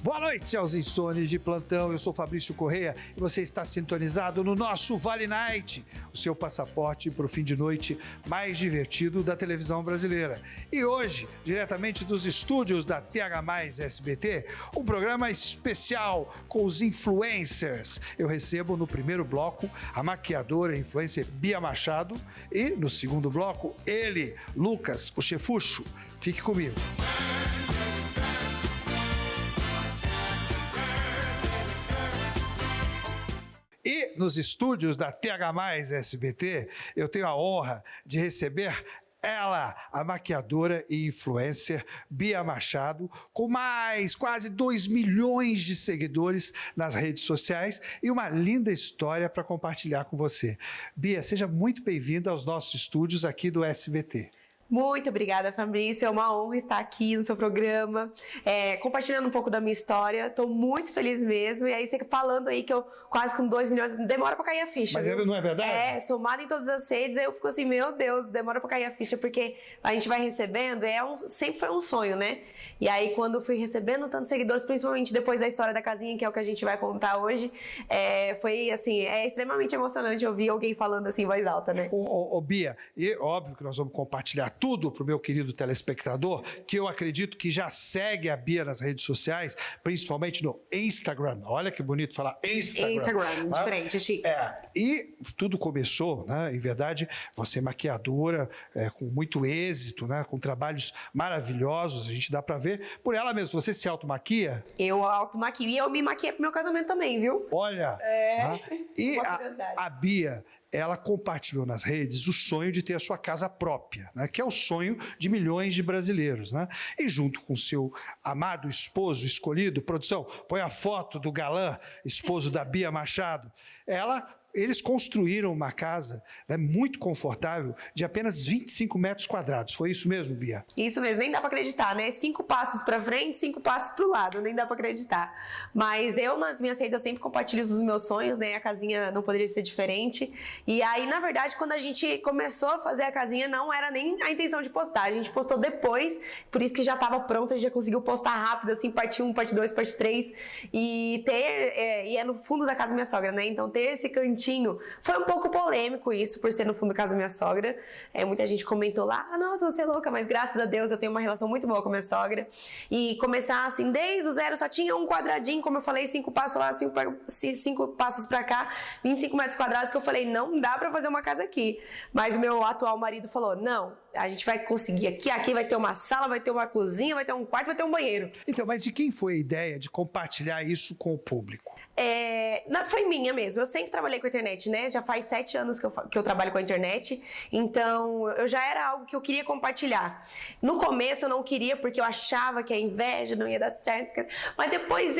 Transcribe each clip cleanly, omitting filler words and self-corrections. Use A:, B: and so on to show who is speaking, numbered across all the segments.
A: Boa noite aos insones de plantão, eu sou Fabrício Correia e você está sintonizado no nosso Vale Night, o seu passaporte para o fim de noite mais divertido da televisão brasileira. E hoje, diretamente dos estúdios da TH+ SBT, um programa especial com os influencers. Eu recebo no primeiro bloco a maquiadora e influencer Bia Machado e no segundo bloco ele, Lucas, o chefucho. Fique comigo. E nos estúdios da TH+ SBT, eu tenho a honra de receber ela, a maquiadora e influencer Bia Machado, com mais quase 2 milhões de seguidores nas redes sociais e uma linda história para compartilhar com você. Bia, seja muito bem-vinda aos nossos estúdios aqui do SBT.
B: Muito obrigada, Fabrício. É uma honra estar aqui no seu programa, compartilhando um pouco da minha história. Estou muito feliz mesmo. E aí, você falando aí que eu quase com 2 milhões, demora para cair a ficha.
A: Mas não é verdade?
B: Somado em todas as redes, aí eu fico assim, meu Deus, demora para cair a ficha, porque a gente vai recebendo, sempre foi um sonho, né? E aí, quando eu fui recebendo tantos seguidores, principalmente depois da história da casinha, que é o que a gente vai contar hoje, foi assim, extremamente emocionante ouvir alguém falando assim em voz alta, né?
A: Ô Bia, e óbvio que nós vamos compartilhar tudo para o meu querido telespectador, que eu acredito que já segue a Bia nas redes sociais, principalmente no Instagram. Olha que bonito falar Instagram.
B: Diferente, é chique.
A: E tudo começou, né? Em verdade, você é maquiadora com muito êxito, né? Com trabalhos maravilhosos, a gente dá para ver por ela mesma. Você se automaquia?
B: Eu automaquio e eu me maquiei pro meu casamento também, viu?
A: Olha! E a Bia, ela compartilhou nas redes o sonho de ter a sua casa própria, né? Que é o sonho de milhões de brasileiros, né? E junto com seu amado esposo escolhido, produção, põe a foto do galã, esposo da Bia Machado, eles construíram uma casa, né, muito confortável, de apenas 25 metros quadrados. Foi isso mesmo, Bia?
B: Isso mesmo, nem dá pra acreditar, né? 5 passos pra frente, 5 passos pro lado, nem dá pra acreditar. Mas eu, nas minhas redes, eu sempre compartilho os meus sonhos, né? A casinha não poderia ser diferente. E aí, na verdade, quando a gente começou a fazer a casinha, não era nem a intenção de postar. A gente postou depois, por isso que já tava pronto, a gente já conseguiu postar rápido, assim, parte 1, parte 2, parte 3. E é no fundo da casa da minha sogra, né? Então, ter esse cantinho foi um pouco polêmico isso, por ser no fundo da casa da minha sogra. Muita gente comentou lá, nossa, você é louca, mas graças a Deus eu tenho uma relação muito boa com a minha sogra. E começar assim, desde o zero, só tinha um quadradinho, como eu falei, 5 passos lá, 5 passos pra cá, 25 metros quadrados, que eu falei, não dá pra fazer uma casa aqui. Mas o meu atual marido falou, não, a gente vai conseguir aqui vai ter uma sala, vai ter uma cozinha, vai ter um quarto, vai ter um banheiro.
A: Então, mas de quem foi a ideia de compartilhar isso com o público?
B: Foi minha mesmo. Eu sempre trabalhei com a internet, né? Já faz 7 anos que eu trabalho com a internet. Então, eu já era algo que eu queria compartilhar. No começo eu não queria, porque eu achava que a inveja não ia dar certo. Mas depois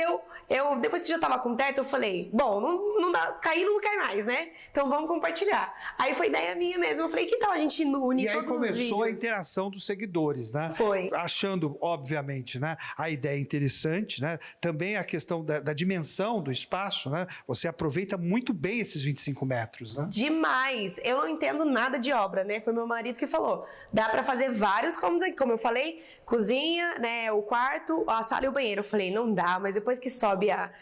B: depois que eu já tava com teto, eu falei, bom, não dá, cair não cai mais, né? Então vamos compartilhar. Aí foi ideia minha mesmo. Eu falei, que tal a gente unir todos os vídeos? E aí
A: começou a interação dos seguidores, né?
B: Foi.
A: Achando, obviamente, né, a ideia interessante, né? Também a questão da dimensão do espaço, né? Você aproveita muito bem esses 25 metros, né?
B: Demais! Eu não entendo nada de obra, né? Foi meu marido que falou. Dá pra fazer vários cômodos aqui, como eu falei, cozinha, né? O quarto, a sala e o banheiro. Eu falei, não dá, mas depois que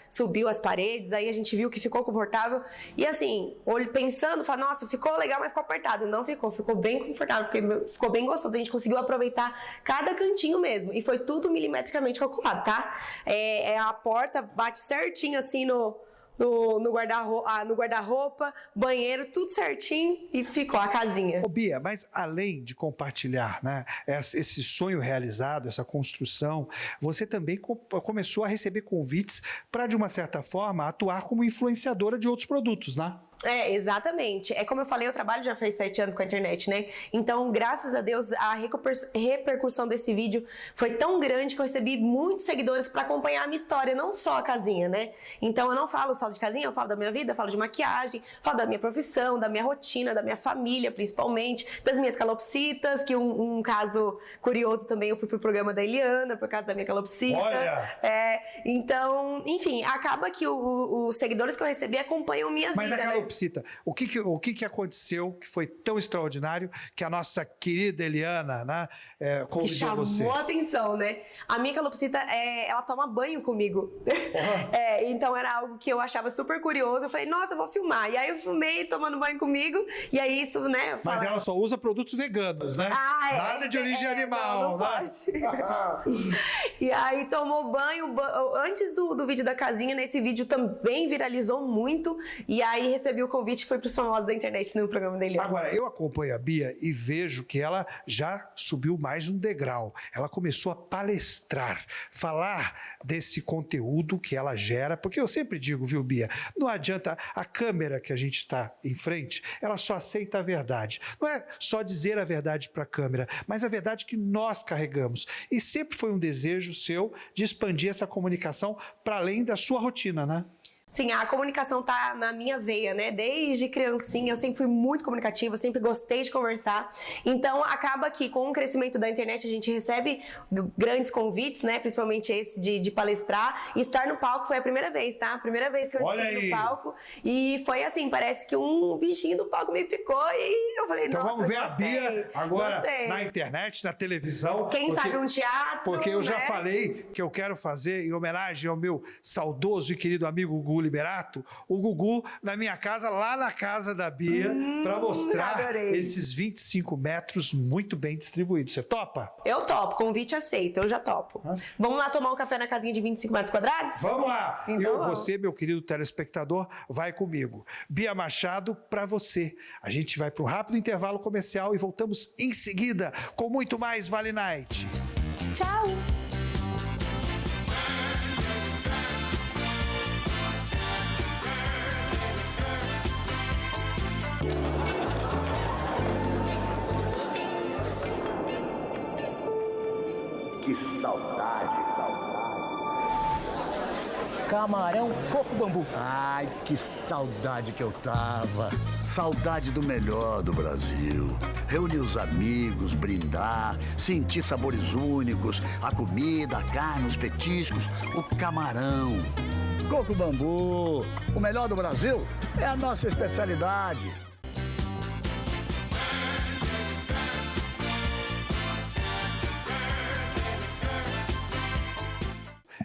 B: subiu as paredes, aí a gente viu que ficou confortável. E assim, pensando, falei, nossa, ficou legal, mas ficou apertado. Não ficou bem confortável, ficou bem gostoso. A gente conseguiu aproveitar cada cantinho mesmo. E foi tudo milimetricamente calculado, tá? A porta bate certinho assim no guarda-roupa, banheiro, tudo certinho e ficou a casinha.
A: Ô Bia, mas além de compartilhar, né, esse sonho realizado, essa construção, você também começou a receber convites para, de uma certa forma, atuar como influenciadora de outros produtos, né?
B: Exatamente. Como eu falei, eu trabalho já faz 7 anos com a internet, né? Então, graças a Deus, a repercussão desse vídeo foi tão grande que eu recebi muitos seguidores para acompanhar a minha história, não só a casinha, né? Então, eu não falo só de casinha, eu falo da minha vida, eu falo de maquiagem, falo da minha profissão, da minha rotina, da minha família, principalmente, das minhas calopsitas, que um caso curioso também, eu fui pro programa da Eliana, por causa da minha calopsita.
A: Olha!
B: Então, enfim, acaba que os seguidores que eu recebi acompanham minha vida, né?
A: calopsita. O que aconteceu que foi tão extraordinário que a nossa querida Eliana, né, convidou você?
B: Chamou a atenção, né? A minha calopsita, ela toma banho comigo. Então era algo que eu achava super curioso. Eu falei, nossa, eu vou filmar. E aí eu filmei tomando banho comigo. E aí isso, né?
A: Mas ela só usa produtos veganos, né? Nada de origem animal.
B: Não pode. E aí tomou banho. Antes do vídeo da casinha, nesse vídeo também viralizou muito. E aí recebi o convite e foi pros famosos da internet no programa dele.
A: Agora, eu acompanho a Bia e vejo que ela já subiu mais um degrau. Ela começou a palestrar, falar desse conteúdo que ela gera, porque eu sempre digo, viu, Bia, não adianta a câmera que a gente está em frente, ela só aceita a verdade. Não é só dizer a verdade para a câmera, mas a verdade que nós carregamos. E sempre foi um desejo seu de expandir essa comunicação para além da sua rotina, né?
B: Sim, a comunicação tá na minha veia, né? Desde criancinha eu sempre fui muito comunicativa, sempre gostei de conversar. Então acaba que com o crescimento da internet a gente recebe grandes convites, né? Principalmente esse de palestrar. E estar no palco foi a primeira vez, tá? A primeira vez que eu estive no palco. E foi assim, parece que um bichinho do palco me picou e eu falei,
A: então
B: nossa,
A: vamos ver a Bia agora na internet, na televisão.
B: Quem sabe um teatro,
A: porque eu já
B: né?
A: falei que eu quero fazer em homenagem ao meu saudoso e querido amigo Gugu Liberato, o Gugu na minha casa, lá na casa da Bia, para mostrar esses 25 metros muito bem distribuídos. Você topa?
B: Eu topo, convite aceito, eu já topo. Vamos lá tomar um café na casinha de 25 metros quadrados?
A: Vamos lá!
B: Então,
A: você, meu querido telespectador, vai comigo. Bia Machado, para você. A gente vai para um rápido intervalo comercial e voltamos em seguida com muito mais Vale Night.
B: Tchau!
C: Que saudade!
D: Camarão coco bambu.
C: Ai, que saudade que eu tava. Saudade do melhor do Brasil. Reunir os amigos, brindar, sentir sabores únicos, a comida, a carne, os petiscos, o camarão. Coco bambu, o melhor do Brasil é a nossa especialidade.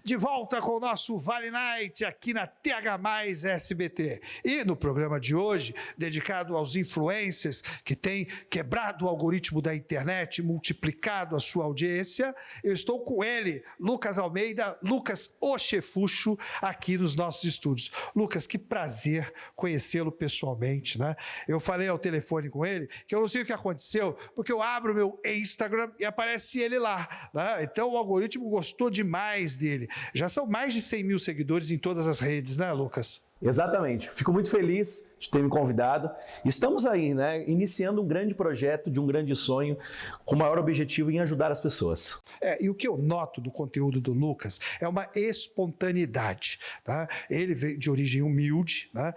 A: De volta com o nosso Vale Night aqui na TH+ SBT. E no programa de hoje, dedicado aos influencers que têm quebrado o algoritmo da internet, multiplicado a sua audiência, eu estou com ele, Lucas Almeida, Lucas o Chefucho, aqui nos nossos estúdios. Lucas, que prazer conhecê-lo pessoalmente, né? Eu falei ao telefone com ele que eu não sei o que aconteceu, porque eu abro o meu Instagram e aparece ele lá, né? Então o algoritmo gostou demais dele. Já são mais de 100 mil seguidores em todas as redes, né, Lucas?
E: Exatamente. Fico muito feliz de ter me convidado. Estamos aí, né, iniciando um grande projeto, de um grande sonho, com o maior objetivo em ajudar as pessoas.
A: E o que eu noto do conteúdo do Lucas é uma espontaneidade. Tá? Ele veio de origem humilde, né?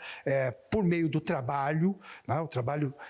A: Por meio do trabalho, né?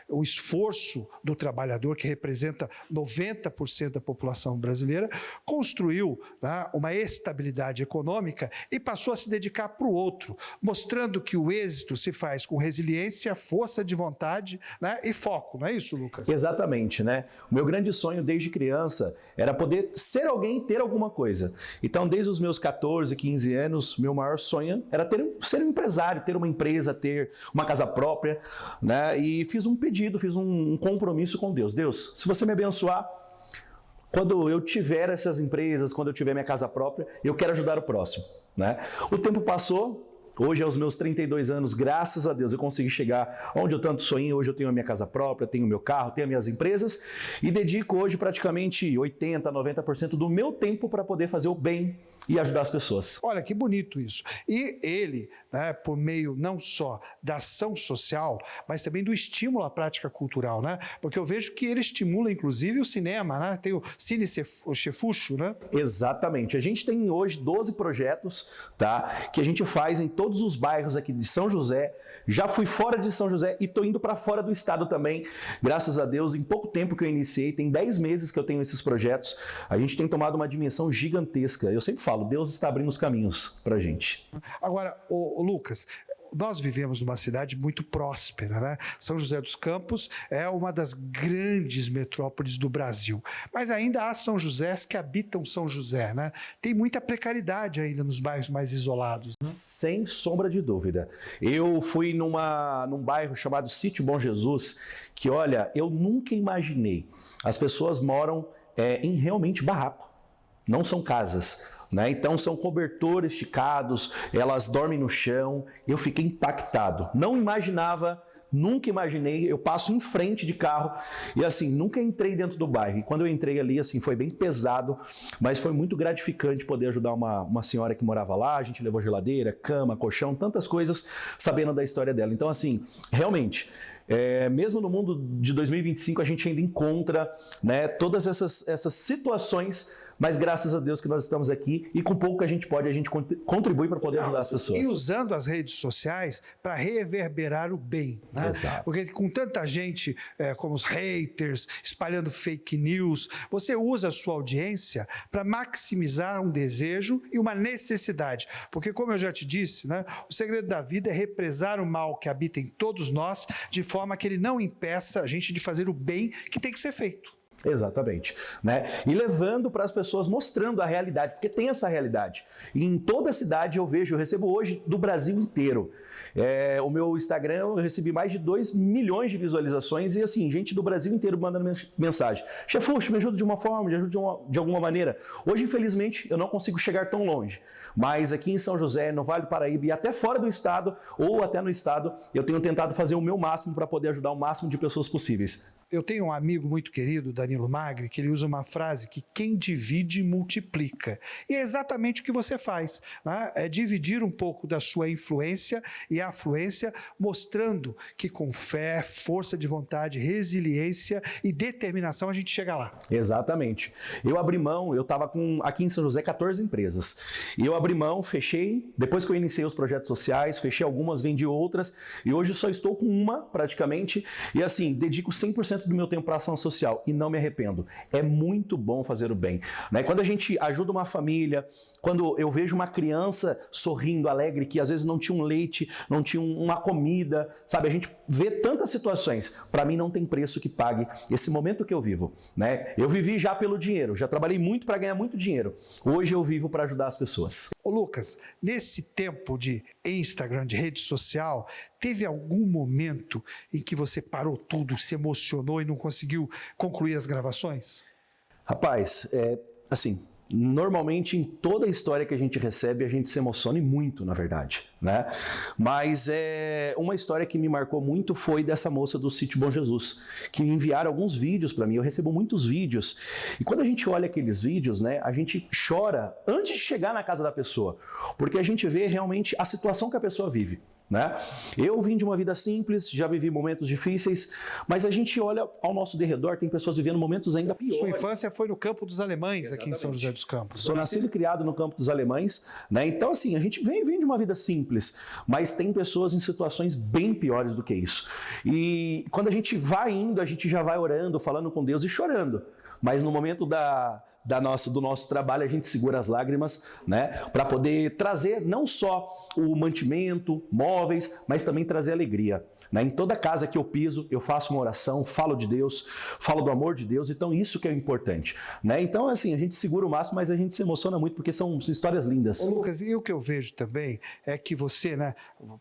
A: O esforço do trabalhador, que representa 90% da população brasileira, construiu, né, uma estabilidade econômica e passou a se dedicar para o outro, mostrando que o êxito se faz com resiliência, força de vontade, né, e foco, não é isso, Lucas?
E: Exatamente, né? O meu grande sonho desde criança era poder ser alguém e ter alguma coisa. Então, desde os meus 14, 15 anos, meu maior sonho era ser um empresário, ter uma empresa, ter uma casa própria, né? E fiz um pedido, fiz um compromisso com Deus. Deus, se você me abençoar, quando eu tiver essas empresas, quando eu tiver minha casa própria, eu quero ajudar o próximo, né? O tempo passou. Hoje, aos meus 32 anos, graças a Deus, eu consegui chegar onde eu tanto sonhei. Hoje eu tenho a minha casa própria, tenho o meu carro, tenho as minhas empresas e dedico hoje praticamente 80%, 90% do meu tempo para poder fazer o bem e ajudar as pessoas.
A: Olha, que bonito isso. E ele, né, por meio não só da ação social, mas também do estímulo à prática cultural, né? Porque eu vejo que ele estimula, inclusive, o cinema, né? Tem o Cine Chefucho, né?
E: Exatamente. A gente tem hoje 12 projetos, tá? Que a gente faz em todos os bairros aqui de São José. Já fui fora de São José e estou indo para fora do estado também. Graças a Deus, em pouco tempo que eu iniciei, tem 10 meses que eu tenho esses projetos, a gente tem tomado uma dimensão gigantesca. Eu sempre falo, Deus está abrindo os caminhos para a gente.
A: Agora, o Lucas, nós vivemos numa cidade muito próspera, né? São José dos Campos é uma das grandes metrópoles do Brasil, mas ainda há São Josés que habitam São José, né? Tem muita precariedade ainda nos bairros mais isolados, né?
E: Sem sombra de dúvida. Eu fui num bairro chamado Sítio Bom Jesus, que olha, eu nunca imaginei. As pessoas moram em realmente barraco, não são casas. Né? Então são cobertores esticados, elas dormem no chão. Eu fiquei impactado, não imaginava, nunca imaginei. Eu passo em frente de carro e assim, nunca entrei dentro do bairro, e quando eu entrei ali, assim, foi bem pesado, mas foi muito gratificante poder ajudar uma senhora que morava lá. A gente levou geladeira, cama, colchão, tantas coisas, sabendo da história dela. Então assim, realmente, mesmo no mundo de 2025 a gente ainda encontra, né, todas essas situações, mas graças a Deus que nós estamos aqui, e com pouco que a gente pode, a gente contribui para poder ajudar as pessoas.
A: E usando as redes sociais para reverberar o bem, né?
E: Exato.
A: Porque com tanta gente, como os haters, espalhando fake news, você usa a sua audiência para maximizar um desejo e uma necessidade. Porque, como eu já te disse, né, o segredo da vida é represar o mal que habita em todos nós, de forma que ele não impeça a gente de fazer o bem que tem que ser feito.
E: Exatamente, né? E levando para as pessoas, mostrando a realidade, porque tem essa realidade. E em toda a cidade eu recebo hoje do Brasil inteiro. O meu Instagram, eu recebi mais de 2 milhões de visualizações e assim, gente do Brasil inteiro mandando mensagem. Chefucho, me ajuda de uma forma, me ajuda de alguma maneira. Hoje, infelizmente, eu não consigo chegar tão longe, mas aqui em São José, no Vale do Paraíba e até fora do estado, ou até no estado, eu tenho tentado fazer o meu máximo para poder ajudar o máximo de pessoas possíveis.
A: Eu tenho um amigo muito querido, Danilo Magri, que ele usa uma frase que quem divide multiplica. E é exatamente o que você faz, né? É dividir um pouco da sua influência e afluência, mostrando que com fé, força de vontade, resiliência e determinação a gente chega lá.
E: Exatamente. Eu abri mão, eu estava aqui em São José 14 empresas. E eu abri mão, fechei, depois que eu iniciei os projetos sociais, fechei algumas, vendi outras, e hoje só estou com uma praticamente, e assim, dedico 100% do meu tempo para ação social e não me arrependo. É muito bom fazer o bem, né? Quando a gente ajuda uma família, quando eu vejo uma criança sorrindo, alegre, que às vezes não tinha um leite, não tinha uma comida, sabe? A gente vê tantas situações. Para mim não tem preço que pague esse momento que eu vivo, né? Eu vivi já pelo dinheiro, já trabalhei muito para ganhar muito dinheiro. Hoje eu vivo para ajudar as pessoas.
A: Ô Lucas, nesse tempo de Instagram, de rede social, teve algum momento em que você parou tudo, se emocionou e não conseguiu concluir as gravações?
E: Rapaz, assim, normalmente em toda a história que a gente recebe, a gente se emociona e muito, na verdade, né? Mas uma história que me marcou muito foi dessa moça do Sítio Bom Jesus, que enviaram alguns vídeos para mim. Eu recebo muitos vídeos e quando a gente olha aqueles vídeos, né, a gente chora antes de chegar na casa da pessoa, porque a gente vê realmente a situação que a pessoa vive. Né? Eu vim de uma vida simples, já vivi momentos difíceis, mas a gente olha ao nosso derredor, tem pessoas vivendo momentos ainda piores.
A: Sua infância foi no Campo dos Alemães,
E: Exatamente.
A: Aqui em São José dos Campos.
E: Sou nascido e criado no Campo dos Alemães, né? Então assim, a gente vem de uma vida simples, mas tem pessoas em situações bem piores do que isso. E quando a gente vai indo, a gente já vai orando, falando com Deus e chorando, mas no momento do nosso trabalho, a gente segura as lágrimas, né, para poder trazer não só o mantimento, móveis, mas também trazer alegria. Né? Em toda casa que eu piso, eu faço uma oração, falo de Deus, falo do amor de Deus, então isso que é importante. Né? Então, assim, a gente segura o máximo, mas a gente se emociona muito porque são histórias lindas.
A: Ô, Lucas, e o que eu vejo também é que você, né,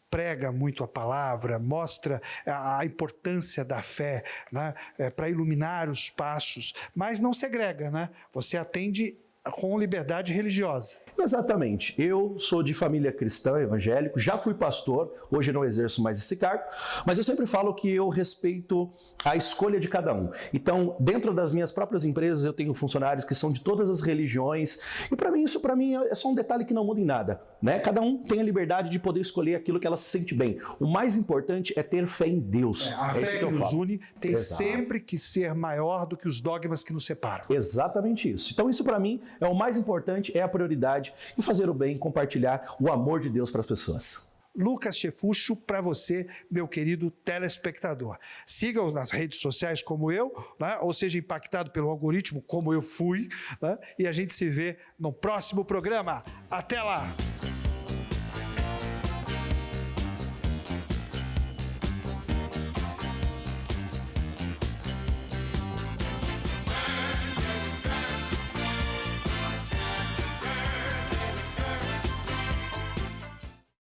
A: prega muito a palavra, mostra a importância da fé, né, para iluminar os passos, mas não segrega, né? Você atende com liberdade religiosa.
E: Exatamente. Eu sou de família cristã, evangélico, já fui pastor, hoje não exerço mais esse cargo, mas eu sempre falo que eu respeito a escolha de cada um. Então, dentro das minhas próprias empresas, eu tenho funcionários que são de todas as religiões, e para mim isso é só um detalhe que não muda em nada, né? Cada um tem a liberdade de poder escolher aquilo que ela se sente bem. O mais importante é ter fé em Deus.
A: A fé que nos une tem
E: Exato.
A: sempre que ser maior do que os dogmas que nos separam.
E: Exatamente isso. Então isso para mim é o mais importante, é a prioridade, e fazer o bem, compartilhar o amor de Deus para as pessoas.
A: Lucas Chefucho, para você, meu querido telespectador. Siga-o nas redes sociais como eu, né? Ou seja, impactado pelo algoritmo como eu fui, né? E a gente se vê no próximo programa. Até lá!